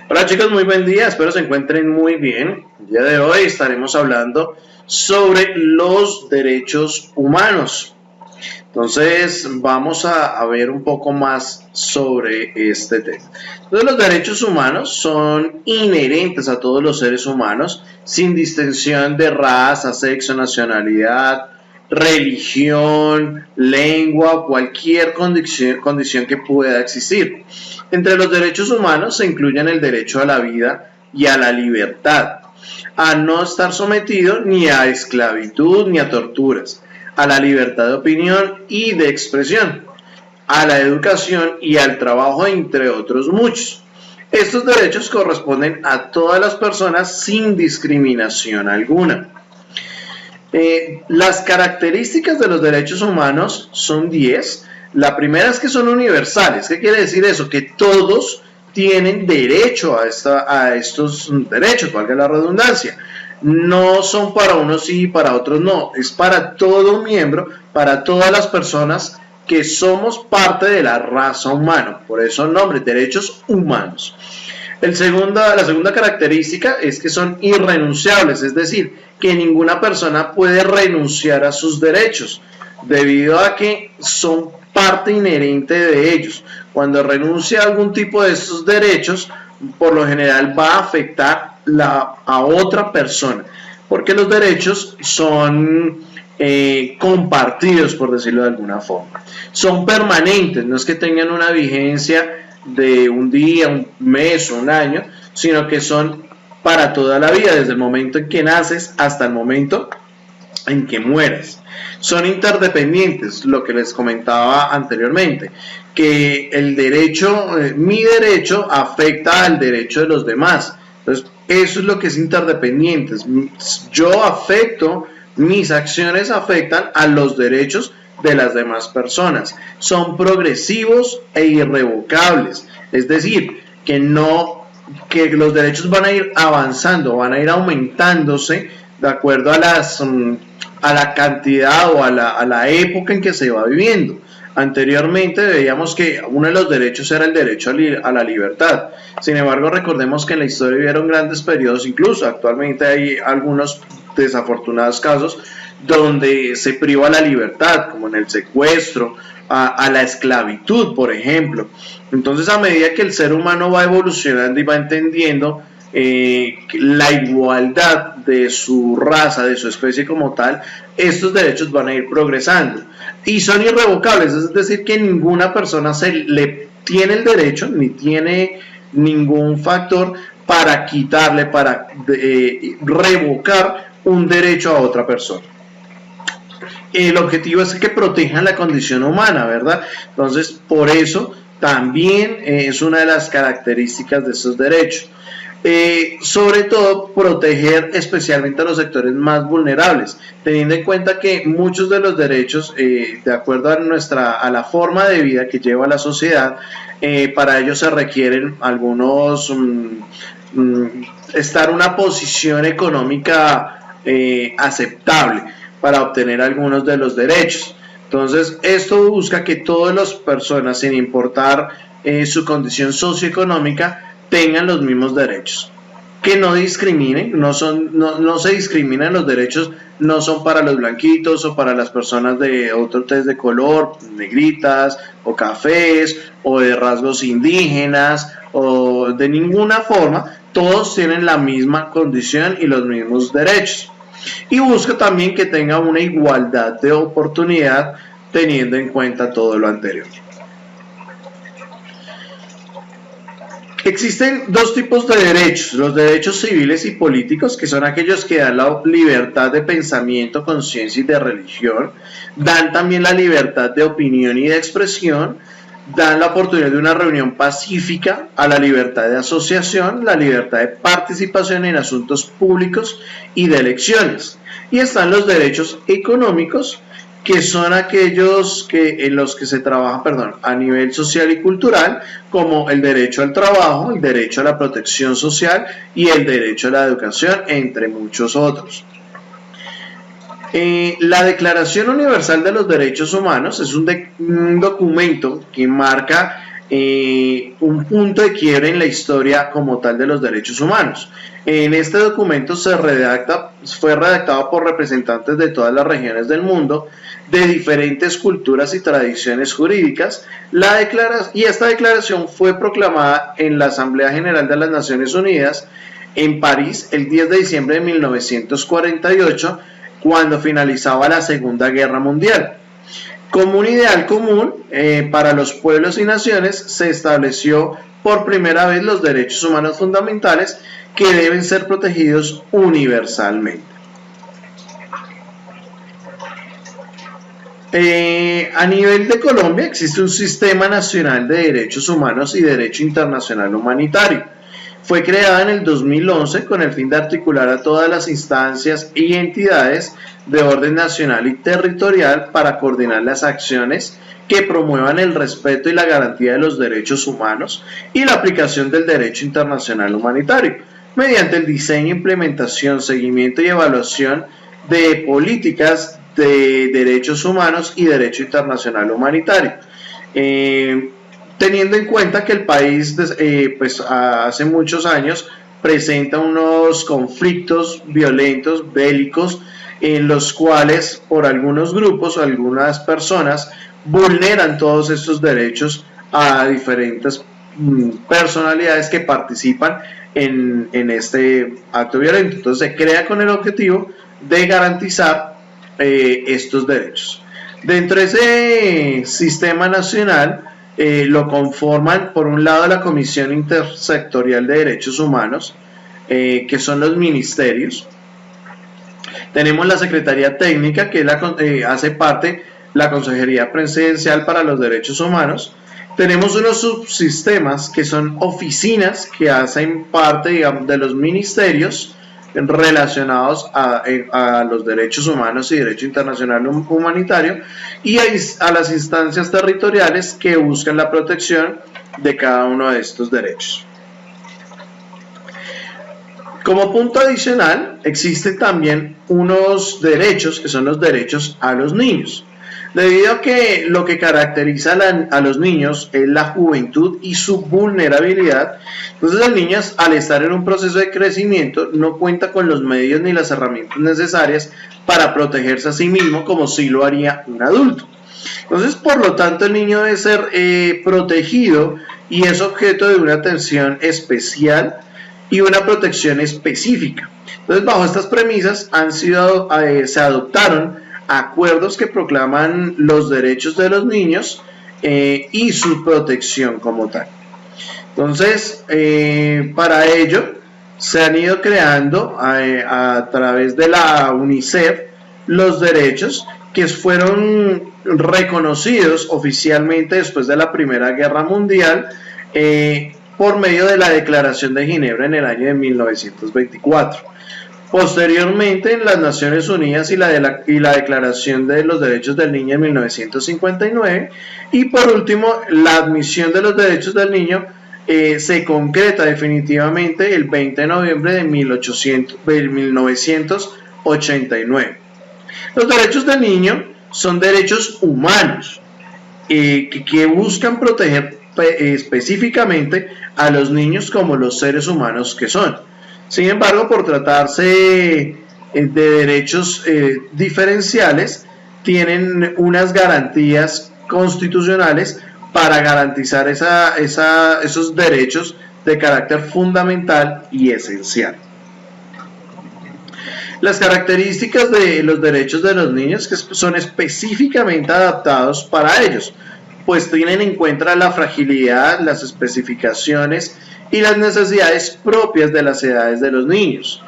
Hola chicos, muy buen día, espero se encuentren muy bien. El día de hoy estaremos hablando sobre los derechos humanos. Entonces vamos a ver un poco más sobre este tema. Entonces los derechos humanos son inherentes a todos los seres humanos, sin distinción de raza, sexo, nacionalidad, religión, lengua o cualquier condición que pueda existir. Entre los derechos humanos se incluyen el derecho a la vida y a la libertad, a no estar sometido ni a esclavitud ni a torturas, a la libertad de opinión y de expresión, a la educación y al trabajo, entre otros muchos. Estos derechos corresponden a todas las personas sin discriminación alguna. Las características de los derechos humanos son 10. La primera es que son universales. ¿Qué quiere decir eso? Que todos tienen derecho a estos derechos, valga la redundancia. No son para unos sí y para otros no. Es para todo miembro, para todas las personas que somos parte de la raza humana. Por eso el nombre, derechos humanos. La segunda característica es que son irrenunciables, es decir, que ninguna persona puede renunciar a sus derechos, debido a que son parte inherente de ellos. Cuando renuncia a algún tipo de estos derechos, por lo general va a afectar a otra persona, porque los derechos son compartidos, por decirlo de alguna forma. Son permanentes, no es que tengan una vigencia de un día, un mes o un año, sino que son para toda la vida, desde el momento en que naces hasta el momento en que mueras. Son interdependientes, lo que les comentaba anteriormente, que el derecho, mi derecho afecta al derecho de los demás. Entonces, eso es lo que es interdependiente. Yo afecto, mis acciones afectan a los derechos de las demás personas. Son progresivos e irrevocables, es decir, que los derechos van a ir avanzando, van a ir aumentándose de acuerdo a la cantidad o a la época en que se va viviendo. Anteriormente veíamos que uno de los derechos era el derecho a la libertad. Sin embargo, recordemos que en la historia hubieron grandes periodos, incluso actualmente hay algunos desafortunados casos donde se priva la libertad, como en el secuestro, a la esclavitud, por ejemplo. Entonces, a medida que el ser humano va evolucionando y va entendiendo la igualdad de su raza, de su especie como tal, estos derechos van a ir progresando y son irrevocables, es decir, que ninguna persona se le tiene el derecho ni tiene ningún factor para quitarle, para revocar un derecho a otra persona. El objetivo es que protejan la condición humana, ¿verdad? Entonces, por eso también es una de las características de estos derechos. Sobre todo proteger especialmente a los sectores más vulnerables, teniendo en cuenta que muchos de los derechos, de acuerdo a la forma de vida que lleva la sociedad, para ello se requieren algunos estar en una posición económica aceptable para obtener algunos de los derechos. Entonces, esto busca que todas las personas, sin importar su condición socioeconómica, tengan los mismos derechos, que no discriminen, no se discriminan los derechos, no son para los blanquitos o para las personas de otro tez de color, negritas o cafés o de rasgos indígenas o de ninguna forma, todos tienen la misma condición y los mismos derechos. Y busca también que tenga una igualdad de oportunidad teniendo en cuenta todo lo anterior. Existen dos tipos de derechos, los derechos civiles y políticos, que son aquellos que dan la libertad de pensamiento, conciencia y de religión, dan también la libertad de opinión y de expresión, dan la oportunidad de una reunión pacífica, a la libertad de asociación, la libertad de participación en asuntos públicos y de elecciones. Y están los derechos económicos, que son aquellos en los que se trabaja, a nivel social y cultural, como el derecho al trabajo, el derecho a la protección social y el derecho a la educación, entre muchos otros. La Declaración Universal de los Derechos Humanos es un documento que marca un punto de quiebre en la historia como tal de los derechos humanos. En este documento fue redactado por representantes de todas las regiones del mundo, de diferentes culturas y tradiciones jurídicas, y esta declaración fue proclamada en la Asamblea General de las Naciones Unidas en París el 10 de diciembre de 1948, cuando finalizaba la Segunda Guerra Mundial. Como un ideal común para los pueblos y naciones, se estableció por primera vez los derechos humanos fundamentales que deben ser protegidos universalmente. A nivel de Colombia existe un Sistema Nacional de Derechos Humanos y Derecho Internacional Humanitario. Fue creada en el 2011 con el fin de articular a todas las instancias y entidades de orden nacional y territorial para coordinar las acciones que promuevan el respeto y la garantía de los derechos humanos y la aplicación del derecho internacional humanitario, mediante el diseño, implementación, seguimiento y evaluación de políticas de derechos humanos y derecho internacional humanitario. Teniendo en cuenta que el país pues hace muchos años presenta unos conflictos violentos, bélicos, en los cuales por algunos grupos o algunas personas vulneran todos estos derechos a diferentes personalidades que participan en este acto violento. Entonces se crea con el objetivo de garantizar estos derechos. Dentro de ese sistema nacional lo conforman, por un lado, la Comisión Intersectorial de Derechos Humanos, que son los ministerios. Tenemos la Secretaría Técnica, que hace parte la Consejería Presidencial para los Derechos Humanos. Tenemos unos subsistemas que son oficinas que hacen parte, digamos, de los ministerios relacionados a los derechos humanos y derecho internacional humanitario, y a las instancias territoriales que buscan la protección de cada uno de estos derechos. Como punto adicional, existen también unos derechos que son los derechos a los niños. Debido a que lo que caracteriza a los niños es la juventud y su vulnerabilidad, entonces el niño, al estar en un proceso de crecimiento, no cuenta con los medios ni las herramientas necesarias para protegerse a sí mismo como sí lo haría un adulto. Entonces, por lo tanto, el niño debe ser protegido y es objeto de una atención especial y una protección específica. Entonces, bajo estas premisas se adoptaron acuerdos que proclaman los derechos de los niños y su protección como tal. Entonces, para ello se han ido creando a través de la UNICEF los derechos que fueron reconocidos oficialmente después de la Primera Guerra Mundial por medio de la Declaración de Ginebra en el año de 1924. Posteriormente, en las Naciones Unidas y la Declaración de los Derechos del Niño en 1959, y por último, la admisión de los derechos del niño se concreta definitivamente el 20 de noviembre de 1989. Los derechos del niño son derechos humanos que buscan proteger específicamente a los niños como los seres humanos que son. Sin embargo, por tratarse de derechos diferenciales, tienen unas garantías constitucionales para garantizar esos derechos de carácter fundamental y esencial. Las características de los derechos de los niños que son específicamente adaptados para ellos, pues tienen en cuenta la fragilidad, las especificaciones y las necesidades propias de las edades de los niños.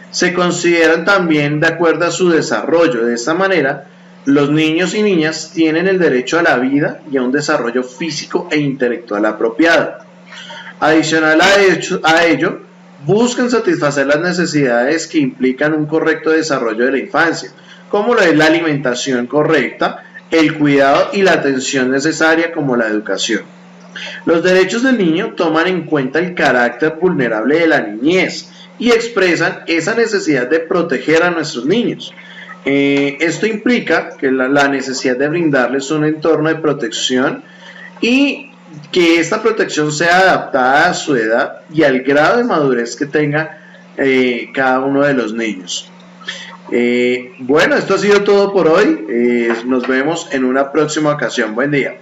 Se consideran también de acuerdo a su desarrollo. De esta manera, los niños y niñas tienen el derecho a la vida y a un desarrollo físico e intelectual apropiado. Adicional a ello, buscan satisfacer las necesidades que implican un correcto desarrollo de la infancia, como lo es la alimentación correcta, el cuidado y la atención necesaria, como la educación. Los derechos del niño toman en cuenta el carácter vulnerable de la niñez y expresan esa necesidad de proteger a nuestros niños. Esto implica que la necesidad de brindarles un entorno de protección y que esta protección sea adaptada a su edad y al grado de madurez que tenga cada uno de los niños. Bueno, esto ha sido todo por hoy. Nos vemos en una próxima ocasión. Buen día.